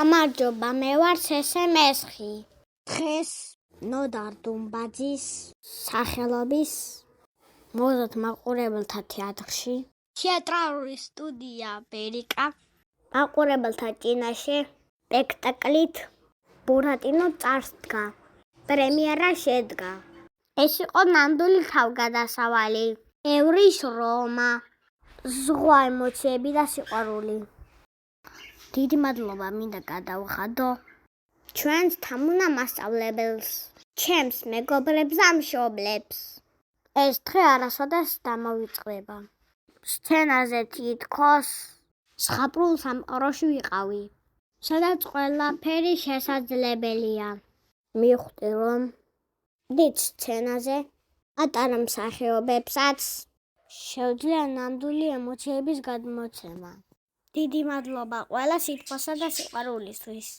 გამარჯობა, მე ვარ სესე მესხი. დღეს ნოდარ დუმბაძის სახელობის მოზარდ მაყურებელთა თეატრში თეატრალური სტუდია ბერიკა მაყურებელთა წინაშე სპექტაკლით ბურატინო წარსდგა. პრემიერა შედგა. ეს იყო ნამდვილი თავგადასავალი, ევრის რომა, ზღვა ემოციები და სიყვარული. დიდი მადლობა მინდა გადავხადო ჩვენს თამუნამასწავლებელს, ჩემს მეგობრებს და მშობლებს. ეს დღე არასოდეს დამოვიწყდება. სცენაზე თითქოს ზღაპრულ სამყაროში ვიყავი, სადაც ყველაფერი შესაძლებელია. მივხვდი, რომ დიდ სცენაზე პატარა მსახიობებსაც შეუძლია ნამდვილი ემოციების გადმოცემა. დიდი მადლობა ყველა სიტყვასა და სიყვარულისთვის.